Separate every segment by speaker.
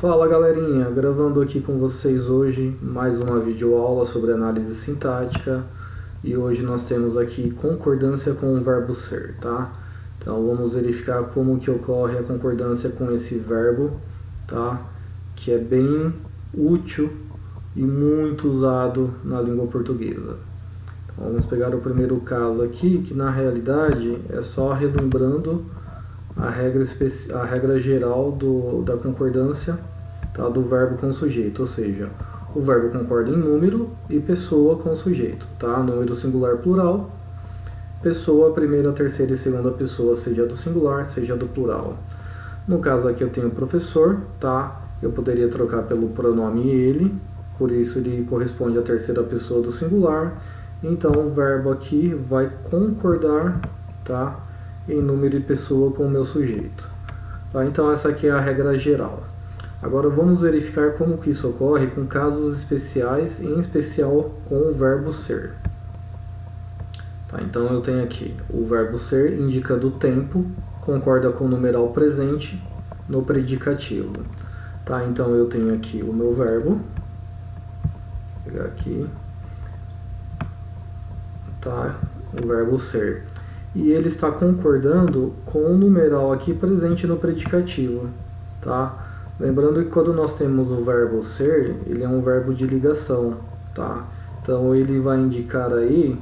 Speaker 1: Fala galerinha, gravando aqui com vocês hoje mais uma videoaula sobre análise sintática e hoje nós temos aqui concordância com o verbo ser, tá? Então vamos verificar como que ocorre a concordância com esse verbo, tá? Que é bem útil e muito usado na língua portuguesa. Então, vamos pegar o primeiro caso aqui, que na realidade é só relembrando a regra geral da concordância, tá, do verbo com sujeito, ou seja, o verbo concorda em número e pessoa com sujeito, tá? Número singular plural, pessoa, primeira, terceira e segunda pessoa, seja do singular, seja do plural. No caso aqui eu tenho professor, tá? Eu poderia trocar pelo pronome ele, por isso ele corresponde à terceira pessoa do singular. Então o verbo aqui vai concordar, tá, em número e pessoa com o meu sujeito. Tá? Então essa aqui é a regra geral. Agora vamos verificar como que isso ocorre com casos especiais, em especial com o verbo ser. Tá? Então eu tenho aqui o verbo ser indicando o tempo, concorda com o numeral presente no predicativo. Tá? Então eu tenho aqui o meu verbo, vou pegar aqui, tá? O verbo ser. E ele está concordando com o numeral aqui presente no predicativo, tá? Lembrando que quando nós temos o verbo ser, ele é um verbo de ligação, tá? Então ele vai indicar aí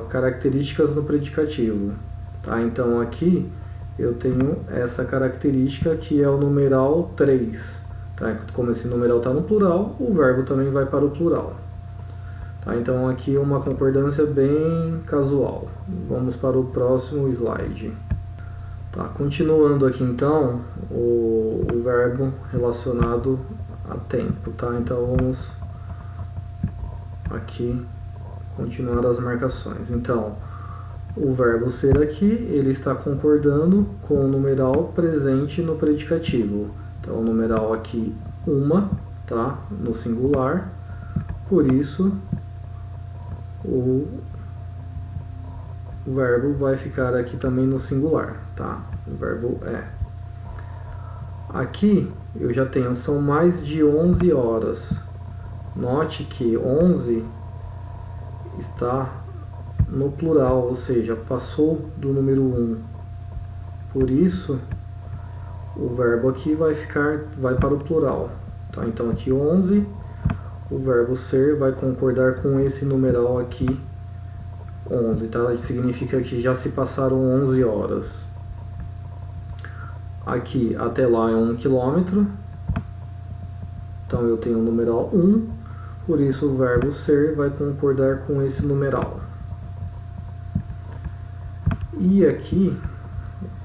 Speaker 1: características no predicativo, tá? Então aqui eu tenho essa característica que é o numeral 3, tá? Como esse numeral está no plural, o verbo também vai para o plural. Tá, então aqui uma concordância bem casual. Vamos para o próximo slide. Tá, continuando aqui então o verbo relacionado a tempo. Tá? Então vamos aqui continuar as marcações. Então o verbo ser aqui, ele está concordando com o numeral presente no predicativo. Então o numeral aqui uma, tá, no singular, por isso o verbo vai ficar aqui também no singular, tá? O verbo é. Aqui eu já tenho, são mais de 11 horas. Note que 11 está no plural, ou seja, passou do número 1. Por isso, o verbo aqui vai para o plural, tá? Então aqui 11, o verbo ser vai concordar com esse numeral aqui, 11, tá? Significa que já se passaram 11 horas. Aqui até lá é 1 km, então eu tenho o numeral 1, por isso o verbo ser vai concordar com esse numeral. E aqui,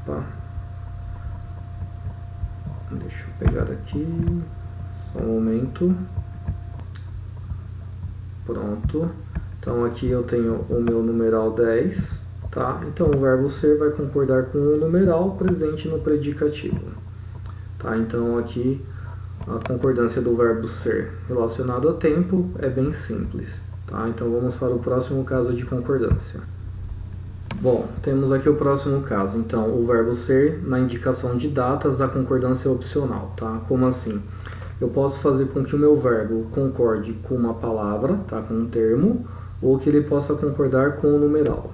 Speaker 1: opa, deixa eu pegar aqui, só um momento. Pronto, então aqui eu tenho o meu numeral 10, tá? Então o verbo ser vai concordar com o numeral presente no predicativo, tá? Então aqui a concordância do verbo ser relacionado a tempo é bem simples, tá? Então vamos para o próximo caso de concordância. Bom, temos aqui o próximo caso. Então o verbo ser na indicação de datas, a concordância é opcional, tá? Como assim? Eu posso fazer com que o meu verbo concorde com uma palavra, tá, com um termo, ou que ele possa concordar com o numeral.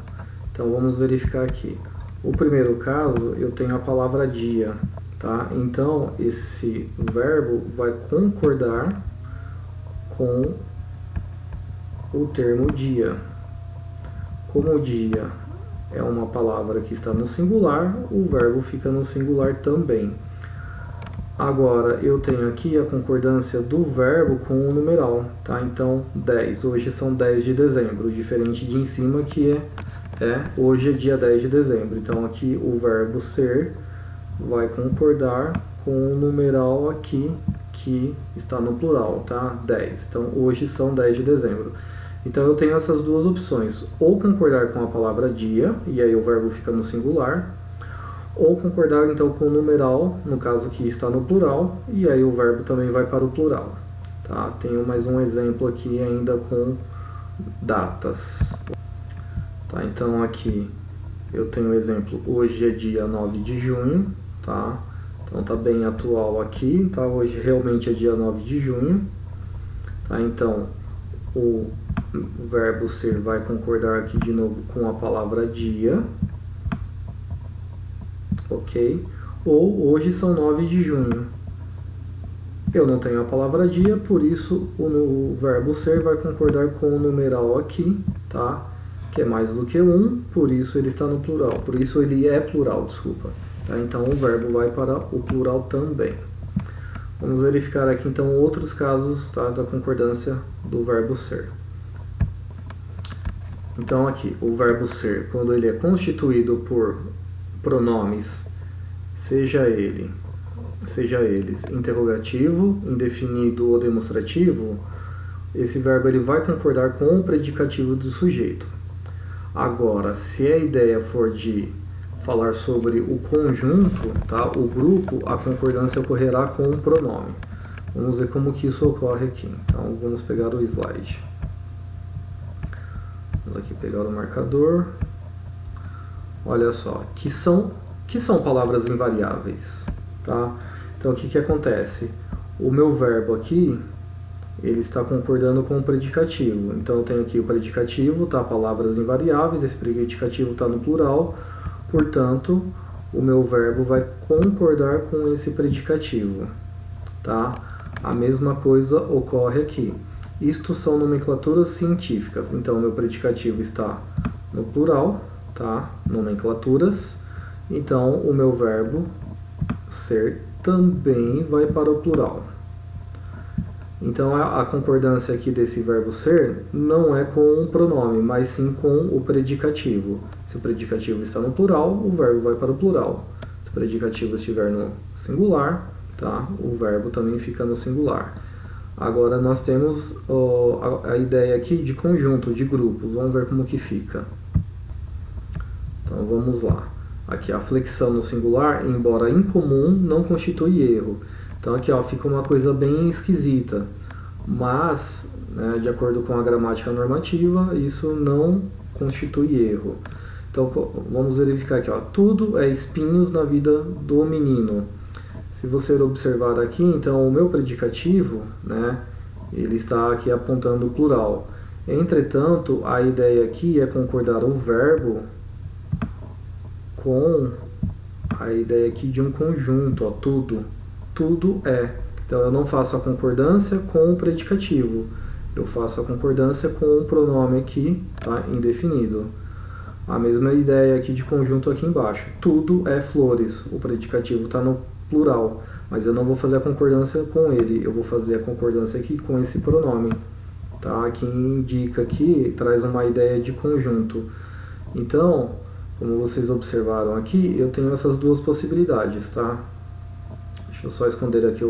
Speaker 1: Então vamos verificar aqui. O primeiro caso, eu tenho a palavra dia, tá? Então esse verbo vai concordar com o termo dia. Como o dia é uma palavra que está no singular, o verbo fica no singular também. Agora, eu tenho aqui a concordância do verbo com o numeral, tá? Então, 10. Hoje são 10 de dezembro, diferente de em cima que hoje é dia 10 de dezembro. Então, aqui o verbo ser vai concordar com o numeral aqui que está no plural, tá? 10. Então, hoje são 10 de dezembro. Então, eu tenho essas duas opções. Ou concordar com a palavra dia, e aí o verbo fica no singular, ou concordar então com o numeral, no caso que está no plural, e aí o verbo também vai para o plural. Tá? Tenho mais um exemplo aqui ainda com datas. Tá? Então aqui eu tenho o exemplo, hoje é dia 9 de junho, tá? Então tá bem atual aqui, tá? Hoje realmente é dia 9 de junho. Tá? Então o verbo ser vai concordar aqui de novo com a palavra dia. Ok? Ou hoje são 9 de junho. Eu não tenho a palavra dia, por isso o verbo ser vai concordar com o numeral aqui, tá? Que é mais do que um, por isso ele está no plural. Por isso ele é plural, desculpa. Tá? Então o verbo vai para o plural também. Vamos verificar aqui então outros casos, tá, da concordância do verbo ser. Então aqui, o verbo ser, quando ele é constituído por pronomes, seja eles interrogativo, indefinido ou demonstrativo, esse verbo ele vai concordar com o predicativo do sujeito. Agora, se a ideia for de falar sobre o conjunto, tá, o grupo, a concordância ocorrerá com um pronome. Vamos ver como que isso ocorre aqui. Então, vamos pegar o slide. Vamos aqui pegar o marcador. Olha só, que são palavras invariáveis, tá? Então, o que que acontece? O meu verbo aqui, ele está concordando com o predicativo. Então, eu tenho aqui o predicativo, tá? Palavras invariáveis, esse predicativo está no plural, portanto, o meu verbo vai concordar com esse predicativo, tá? A mesma coisa ocorre aqui. Isto são nomenclaturas científicas, então, o meu predicativo está no plural, tá? Nomenclaturas, então, o meu verbo ser também vai para o plural. Então a concordância aqui desse verbo ser não é com um pronome, mas sim com o predicativo. Se o predicativo está no plural, o verbo vai para o plural. Se o predicativo estiver no singular, tá? O verbo também fica no singular. Agora nós temos a ideia aqui de conjunto, de grupos. Vamos ver como que fica. Então vamos lá. Aqui a flexão no singular, embora incomum, não constitui erro. Então aqui ó, fica uma coisa bem esquisita, mas né, de acordo com a gramática normativa, isso não constitui erro. Então vamos verificar aqui, ó, tudo é espinhos na vida do menino. Se você observar aqui, então o meu predicativo, né, ele está aqui apontando o plural. Entretanto, a ideia aqui é concordar o verbo com a ideia aqui de um conjunto, ó, tudo é. Então eu não faço a concordância com o predicativo, eu faço a concordância com o pronome aqui, tá, indefinido. A mesma ideia aqui de conjunto aqui embaixo, tudo é flores, o predicativo está no plural, mas eu não vou fazer a concordância com ele, eu vou fazer a concordância aqui com esse pronome, tá, que indica aqui, traz uma ideia de conjunto. Então, como vocês observaram aqui, eu tenho essas duas possibilidades, tá? Deixa eu só esconder aqui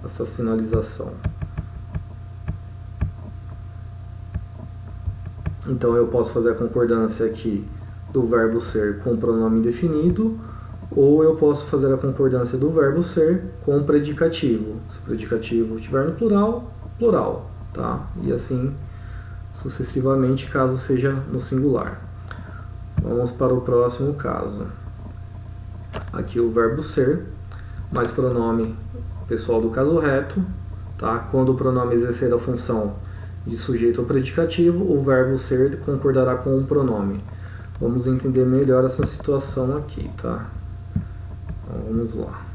Speaker 1: essa sinalização. Então eu posso fazer a concordância aqui do verbo ser com o pronome indefinido, ou eu posso fazer a concordância do verbo ser com o predicativo. Se o predicativo estiver no plural, plural, tá? E assim sucessivamente, caso seja no singular. Vamos para o próximo caso. Aqui o verbo ser, mais pronome pessoal do caso reto, tá? Quando o pronome exercer a função de sujeito ou predicativo, o verbo ser concordará com um pronome. Vamos entender melhor essa situação aqui, tá? Então, vamos lá.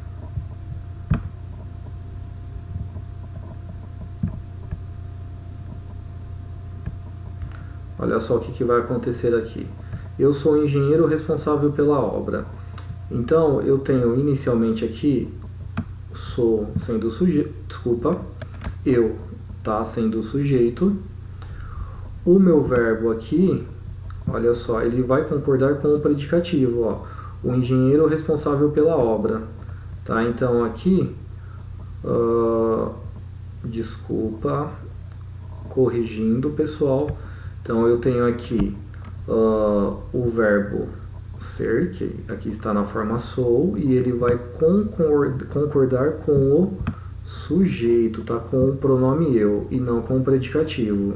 Speaker 1: Olha só o que vai acontecer aqui. Eu sou o engenheiro responsável pela obra. Então, eu tenho inicialmente aqui, sou sendo o sujeito, eu, tá, sendo o sujeito. O meu verbo aqui, olha só, ele vai concordar com o predicativo, ó, o engenheiro responsável pela obra, tá? Então aqui, corrigindo, pessoal. Então eu tenho aqui o verbo ser, que aqui está na forma sou, e ele vai concordar com o sujeito, tá? Com o pronome eu e não com o predicativo.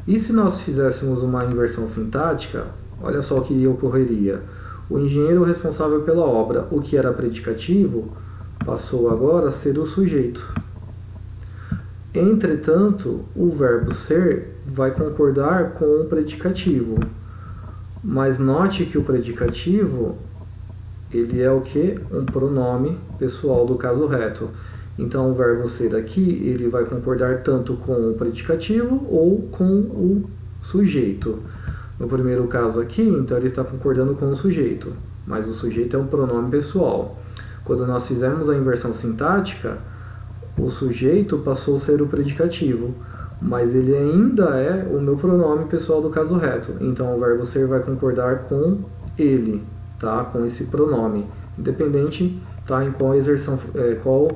Speaker 1: E se nós fizéssemos uma inversão sintática, olha só o que ocorreria. O engenheiro responsável pela obra, o que era predicativo, passou agora a ser o sujeito. Entretanto, o verbo ser vai concordar com o predicativo. Mas note que o predicativo, ele é o que? Um pronome pessoal do caso reto. Então, o verbo ser aqui, ele vai concordar tanto com o predicativo ou com o sujeito. No primeiro caso aqui, então ele está concordando com o sujeito, mas o sujeito é um pronome pessoal. Quando nós fizemos a inversão sintática, o sujeito passou a ser o predicativo, mas ele ainda é o meu pronome pessoal do caso reto. Então o verbo ser vai concordar com ele, tá? Com esse pronome, independente, tá? Em qual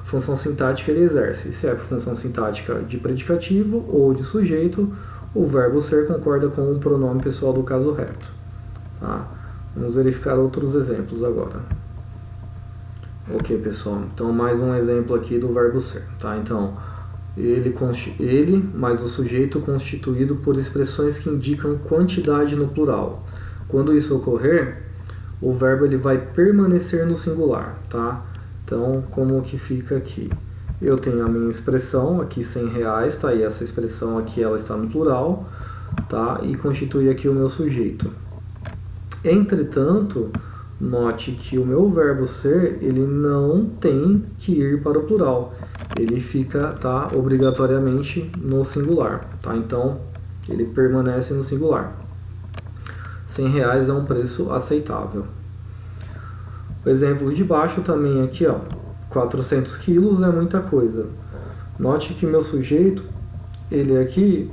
Speaker 1: função sintática ele exerce. Se é função sintática de predicativo ou de sujeito, o verbo ser concorda com o pronome pessoal do caso reto. Tá? Vamos verificar outros exemplos agora. Ok, pessoal. Então, mais um exemplo aqui do verbo ser. Tá? Então, ele mais o sujeito constituído por expressões que indicam quantidade no plural. Quando isso ocorrer, o verbo ele vai permanecer no singular. Tá? Então, como que fica aqui? Eu tenho a minha expressão aqui, R$100, tá? E essa expressão aqui, ela está no plural, tá? E constitui aqui o meu sujeito. Entretanto, note que o meu verbo ser, ele não tem que ir para o plural. Ele fica, tá? Obrigatoriamente no singular, tá? Então, ele permanece no singular. R$100 é um preço aceitável. O exemplo de baixo também aqui, ó. 400 quilos é muita coisa. Note que meu sujeito, ele aqui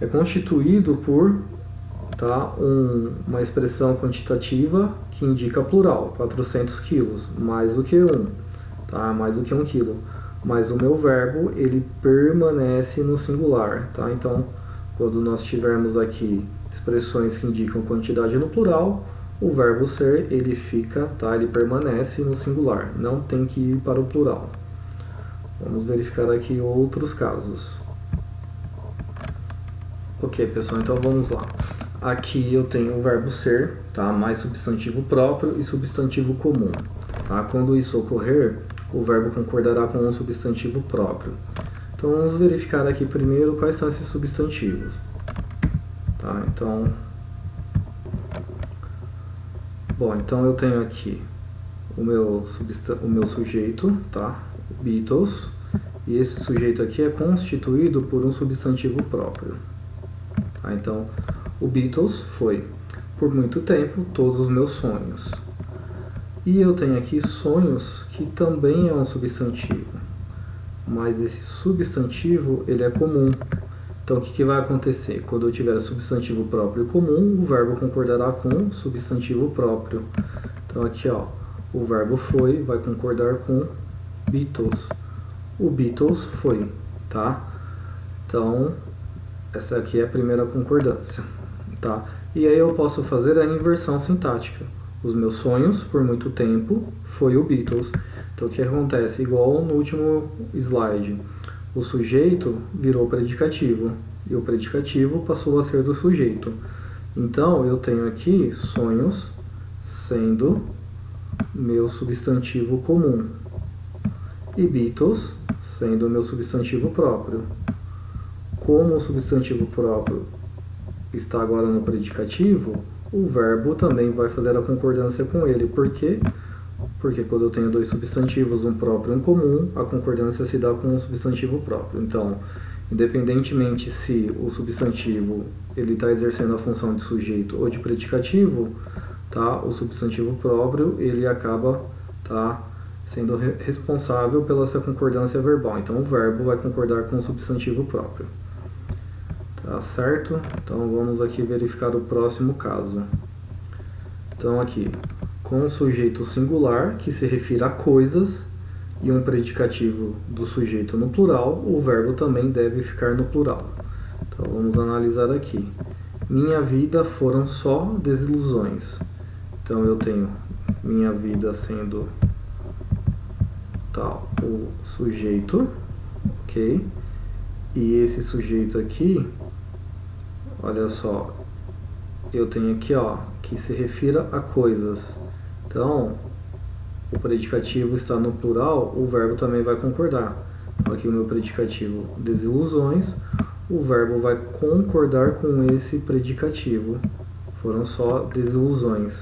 Speaker 1: é constituído por, tá, uma expressão quantitativa que indica plural, 400 quilos, mais do que 1, tá, mais do que 1 quilo. Mas o meu verbo, ele permanece no singular, tá? Então, quando nós tivermos aqui expressões que indicam quantidade no plural, o verbo ser, ele fica, tá? Ele permanece no singular, não tem que ir para o plural. Vamos verificar aqui outros casos. Ok, pessoal, então vamos lá. Aqui eu tenho o verbo ser, tá? Mais substantivo próprio e substantivo comum. Tá? Quando isso ocorrer, o verbo concordará com um substantivo próprio. Então vamos verificar aqui primeiro quais são esses substantivos. Tá? Então eu tenho aqui o meu sujeito, tá? Beatles, e esse sujeito aqui é constituído por um substantivo próprio. Tá? Então, o Beatles foi, por muito tempo, todos os meus sonhos. E eu tenho aqui sonhos, que também é um substantivo, mas esse substantivo, ele é comum. Então, o que vai acontecer? Quando eu tiver substantivo próprio e comum, o verbo concordará com o substantivo próprio. Então, aqui, ó, o verbo foi vai concordar com Beatles. O Beatles foi, tá? Então, essa aqui é a primeira concordância, tá? E aí eu posso fazer a inversão sintática. Os meus sonhos, por muito tempo, foi o Beatles. Então, o que acontece? Igual no último slide. O sujeito virou predicativo e o predicativo passou a ser do sujeito. Então, eu tenho aqui sonhos sendo meu substantivo comum e Beatles sendo meu substantivo próprio. Como o substantivo próprio está agora no predicativo, o verbo também vai fazer a concordância com ele. Por quê? Porque quando eu tenho dois substantivos, um próprio e um comum, a concordância se dá com um substantivo próprio. Então, independentemente se o substantivo ele está exercendo a função de sujeito ou de predicativo, tá? O substantivo próprio ele acaba, tá, sendo responsável pela essa concordância verbal. Então, o verbo vai concordar com o substantivo próprio. Tá certo? Então, vamos aqui verificar o próximo caso. Então, aqui, com um sujeito singular, que se refere a coisas, e um predicativo do sujeito no plural, o verbo também deve ficar no plural. Então, vamos analisar aqui. Minha vida foram só desilusões. Então, eu tenho minha vida sendo tal, o sujeito, ok? E esse sujeito aqui, olha só, eu tenho aqui, ó, que se refira a coisas. Então, o predicativo está no plural, o verbo também vai concordar. Então, aqui o meu predicativo desilusões, o verbo vai concordar com esse predicativo. Foram só desilusões.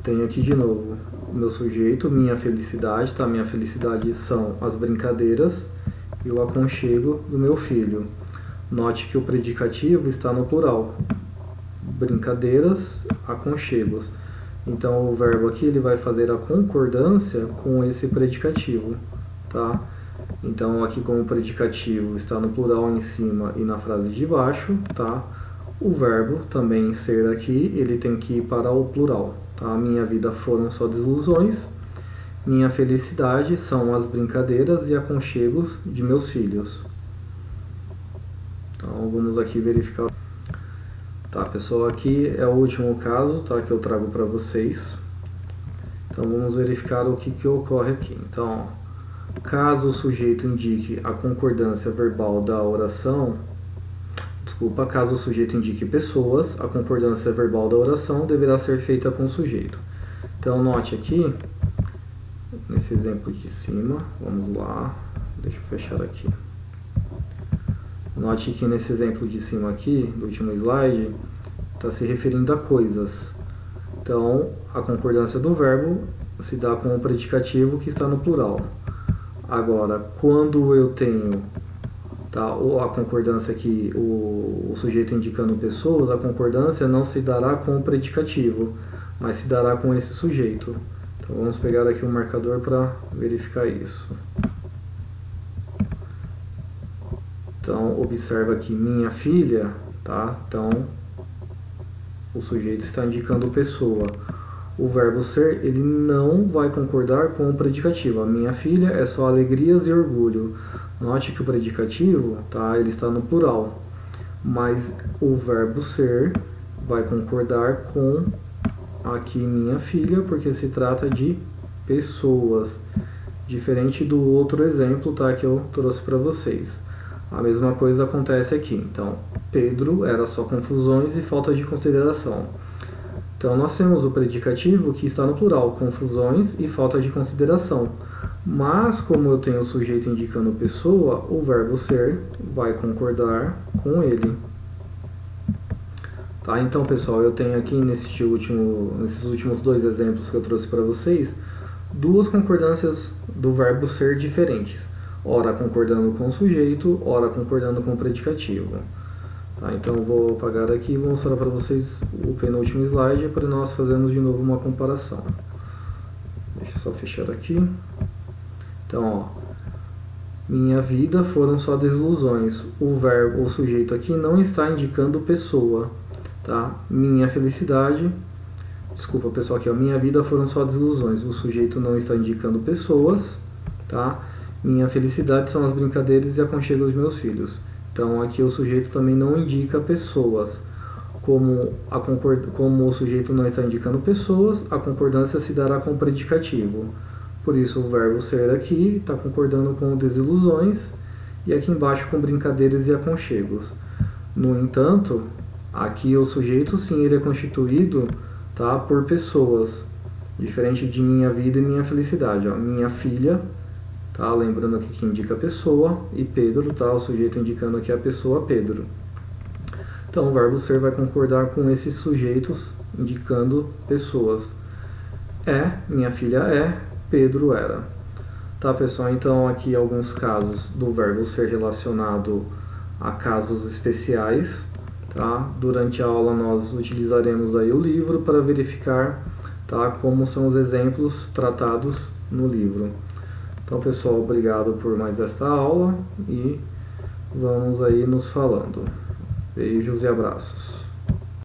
Speaker 1: Tenho aqui de novo o meu sujeito, minha felicidade, tá? Minha felicidade são as brincadeiras e o aconchego do meu filho. Note que o predicativo está no plural. Brincadeiras, aconchegos. Então o verbo aqui ele vai fazer a concordância com esse predicativo, tá? Então aqui como o predicativo está no plural em cima e na frase de baixo, tá? O verbo também ser aqui, ele tem que ir para o plural, tá? Minha vida foram só desilusões, minha felicidade são as brincadeiras e aconchegos de meus filhos. Então vamos aqui verificar. Tá, pessoal, aqui é o último caso, tá, que eu trago para vocês. Então vamos verificar o que ocorre aqui. Então, caso o sujeito indique a concordância verbal da oração, caso o sujeito indique pessoas, a concordância verbal da oração deverá ser feita com o sujeito. Então note aqui, nesse exemplo de cima, vamos lá, deixa eu fechar aqui. Note que nesse exemplo de cima aqui, do último slide, está se referindo a coisas. Então, a concordância do verbo se dá com o predicativo que está no plural. Agora, quando eu tenho, tá, a concordância aqui, o sujeito indicando pessoas, a concordância não se dará com o predicativo, mas se dará com esse sujeito. Então, vamos pegar aqui um marcador para verificar isso. Então, observa aqui, minha filha, tá? Então, o sujeito está indicando pessoa. O verbo ser, ele não vai concordar com o predicativo. A minha filha é só alegrias e orgulho. Note que o predicativo, tá? Ele está no plural. Mas o verbo ser vai concordar com aqui minha filha, porque se trata de pessoas. Diferente do outro exemplo, tá? Que eu trouxe para vocês. A mesma coisa acontece aqui. Então, Pedro era só confusões e falta de consideração. Então, nós temos o predicativo que está no plural, confusões e falta de consideração. Mas, como eu tenho o sujeito indicando pessoa, o verbo ser vai concordar com ele. Tá? Então, pessoal, eu tenho aqui nesses últimos dois exemplos que eu trouxe para vocês, duas concordâncias do verbo ser diferentes. Ora concordando com o sujeito, ora concordando com o predicativo. Tá, então eu vou apagar aqui e vou mostrar para vocês o penúltimo slide para nós fazermos de novo uma comparação. Deixa eu só fechar aqui. Então, ó, minha vida foram só desilusões. O sujeito aqui não está indicando pessoa, tá? Minha felicidade, desculpa pessoal, aqui ó, minha vida foram só desilusões. O sujeito não está indicando pessoas, tá? Minha felicidade são as brincadeiras e aconchego dos meus filhos. Então aqui o sujeito também não indica pessoas. Como o sujeito não está indicando pessoas, a concordância se dará com o predicativo. Por isso o verbo ser aqui está concordando com desilusões e aqui embaixo com brincadeiras e aconchegos. No entanto, aqui o sujeito sim ele é constituído, tá, por pessoas. Diferente de minha vida e minha felicidade. Ó. Minha filha, tá? Lembrando aqui que indica a pessoa, e Pedro, tá? O sujeito indicando aqui a pessoa Pedro. Então o verbo ser vai concordar com esses sujeitos indicando pessoas. Minha filha é, Pedro era. Tá, pessoal? Então aqui alguns casos do verbo ser relacionado a casos especiais, tá? Durante a aula nós utilizaremos aí o livro para verificar, tá, como são os exemplos tratados no livro. Então, pessoal, obrigado por mais esta aula e vamos aí nos falando. Beijos e abraços.